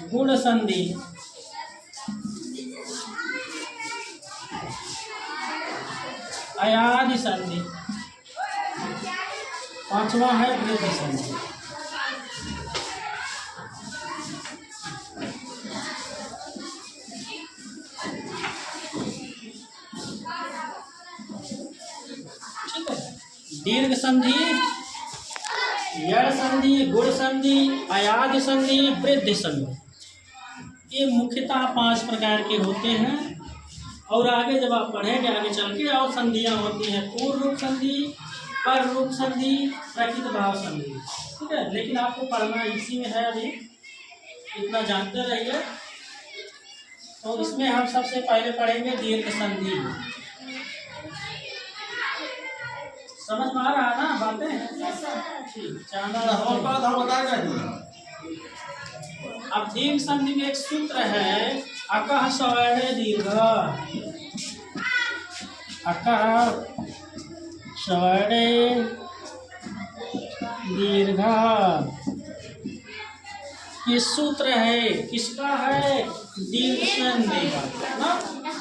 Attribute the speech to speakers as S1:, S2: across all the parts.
S1: गुण संधि, अयादि संधि, पांचवा है वृद्धि संधि। ठीक है, दीर्घ संधि, यड़ संधि, गुण संधि, अयादि संधि, वृद्धि संधि, ये मुख्यतः 5 प्रकार के होते हैं। और आगे जब आप पढ़ेंगे आगे चल के और संधियाँ होती हैं, पूर्व रूप संधि, पर रूप संधि, प्रकृत भाव संधि। ठीक है, लेकिन आपको पढ़ना इसी में है, अभी इतना जानते रहिए। तो इसमें हम सबसे पहले पढ़ेंगे दीर्घ संधि। समझ में आ रहा है ना बातें? अब दीर्घ संधि में एक सूत्र है, अकः सवर्णे दीर्घ, अकः सवर्णे दीर्घ। ये सूत्र है किसका है? दीर्घ संधि का ना,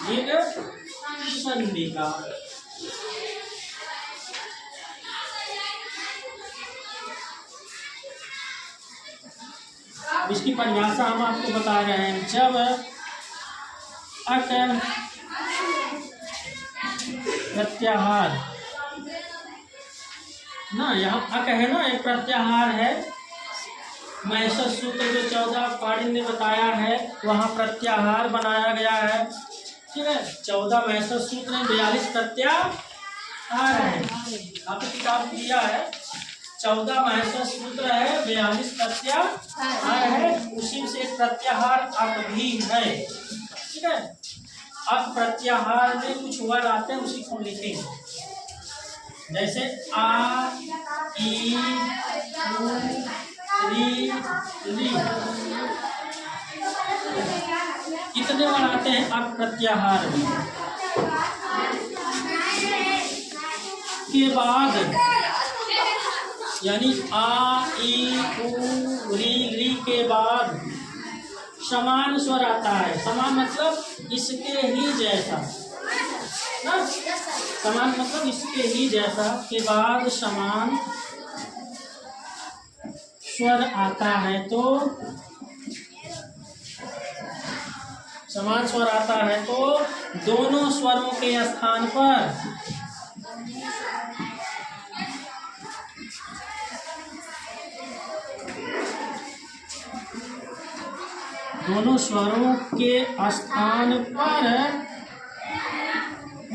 S1: दीर्घ संधि का। इसकी परिभाषा हम आपको बता रहे हैं। जब अक प्रत्याहार ना, यहाँ अक है ना, एक प्रत्याहार है। महेश्वर सूत्र जो 14 पाणिनि ने बताया है, वहाँ प्रत्याहार बनाया गया है। ठीक है, 14 महेश्वर सूत्र में 42 प्रत्याहार है। आपको किताब दिया है, 14 महेश्वर सूत्र है, 42 प्रत्याहार है। उसी से एक प्रत्याहार अक भी है। ठीक है, अक प्रत्याहार में कुछ वर्ड आते हैं, उसी को लिखेंगे। जैसे आ, ई, उ, री, ली, इतने वर्ड आते हैं अक प्रत्याहार में। के बाद यानी आ, ई, उ, री के बाद समान स्वर आता है। समान मतलब इसके ही जैसा ना, समान मतलब इसके ही जैसा के बाद समान स्वर आता है। तो समान स्वर आता है तो दोनों स्वरों के स्थान पर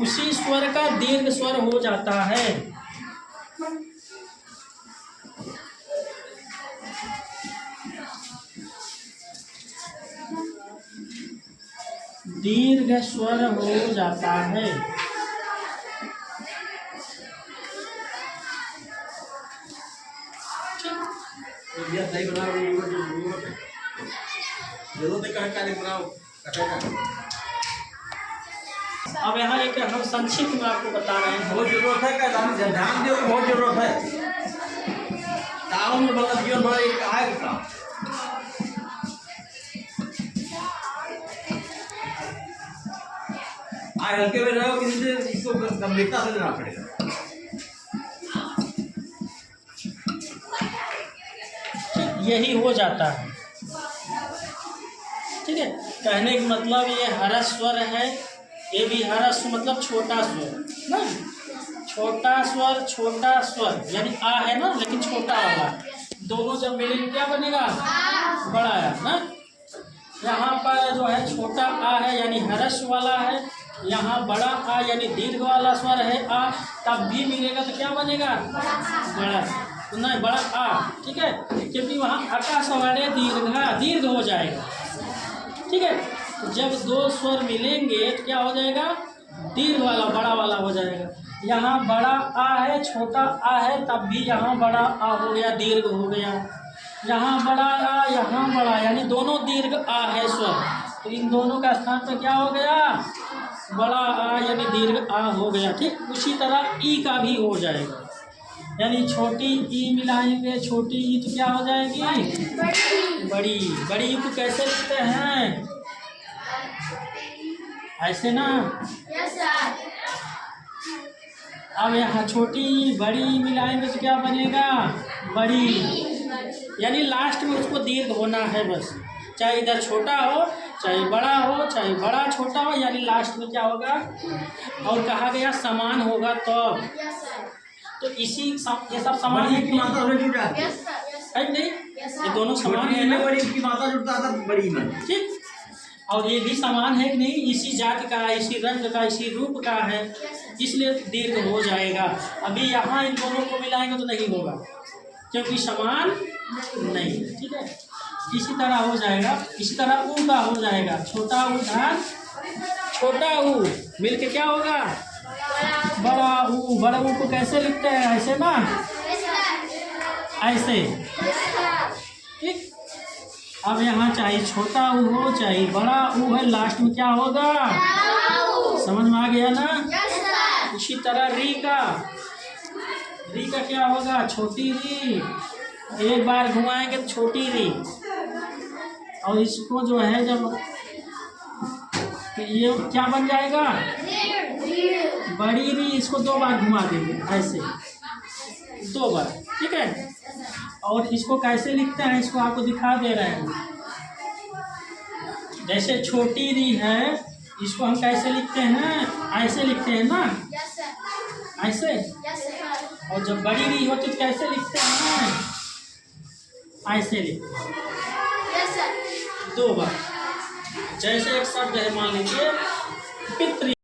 S1: उसी स्वर का दीर्घ स्वर हो जाता है। दीर्घ स्वर हो जाता है। अब यहाँ एक हम संक्षिप्त में आपको बता रहे हैं।
S2: बहुत जरूरत है, ध्यान दो, बहुत जरूरत है। ताऊ में मतलब जीवन भर एक आएगा। आज हल्के में रहो, किसी से इसको गंभीरता से लेना पड़ेगा।
S1: यही हो जाता है। ठीक है, कहने का मतलब ये हरस स्वर है, ये भी हरस मतलब छोटा स्वर ना, छोटा स्वर यानी आ है ना, लेकिन छोटा वाला। दोनों जब मिलेंगे क्या बनेगा? बड़ा है ना। यहाँ पर जो है छोटा आ है यानी हरस वाला है, यहाँ बड़ा आ यानी दीर्घ वाला स्वर है आ, तब भी मिलेगा तो क्या बनेगा? बड़ा, नहीं बड़ा आ। ठीक है, क्योंकि वहाँ अका सवर्णे दीर्घ हो जाएगा। ठीक है, तो जब दो स्वर मिलेंगे तो क्या हो जाएगा? दीर्घ वाला बड़ा वाला हो जाएगा। यहाँ बड़ा आ है, छोटा आ है, तब भी यहाँ बड़ा आ हो गया, दीर्घ हो गया। यहाँ बड़ा आ, यहाँ बड़ा, यानी दोनों दीर्घ आ है स्वर, तो इन दोनों का स्थान पर क्या हो गया? बड़ा आ यानी दीर्घ आ हो गया। ठीक, उसी तरह ई का भी हो जाएगा। यानी छोटी ई मिलाएंगे, छोटी ई तो क्या हो जाएगी? बड़ी। बड़ी ई को कैसे लिखते हैं? ऐसे ना। अब यहाँ छोटी बड़ी मिलाएंगे तो क्या बनेगा? बड़ी। यानी लास्ट में उसको दीर्घ होना है बस, चाहे इधर छोटा हो चाहे बड़ा हो, चाहे बड़ा छोटा हो, यानी लास्ट में क्या होगा? और कहा गया समान होगा तो इसी ये सब समान है
S2: की मात्रा से जुड़ा
S1: है नहीं? ये दोनों समान है ना?
S2: बड़ी की मात्रा जुड़ता था बड़ी में,
S1: ठीक। और ये भी समान है कि नहीं? इसी जाति का, इसी रंग का, इसी रूप का है, इसलिए दीर्घ हो जाएगा। अभी यहाँ इन दोनों को मिलाएंगे तो नहीं होगा क्योंकि समान नहीं है, ठीक है। इसी तरह हो जाएगा, इसी तरह ऊ का हो जाएगा, छोटा ऊ धान छोटा ऊ मिलके क्या होगा? बड़ा ऊ। बड़ा ऊ को कैसे लिखते हैं? ऐसे ना, ऐसे, ठीक। अब यहाँ चाहे छोटा ऊ हो चाहे बड़ा ऊ है, लास्ट में क्या होगा? समझ में आ गया ना? इसी तरह री का क्या होगा? छोटी री। एक बार घुमाएंगे तो छोटी री, और इसको जो है जब ये क्या बन जाएगा? बड़ी री। इसको 2 बार घुमा देंगे ऐसे, 2 बार, ठीक है। और इसको कैसे लिखते हैं? इसको आपको दिखा दे रहे हैं। जैसे छोटी री है, इसको हम कैसे लिखते हैं? ऐसे लिखते हैं ना, ऐसे। और जब बड़ी री होती तो कैसे लिखते हैं? ऐसे लिखते हैं 2 बार। जैसे एक शब्द है, मान लीजिए पितृ।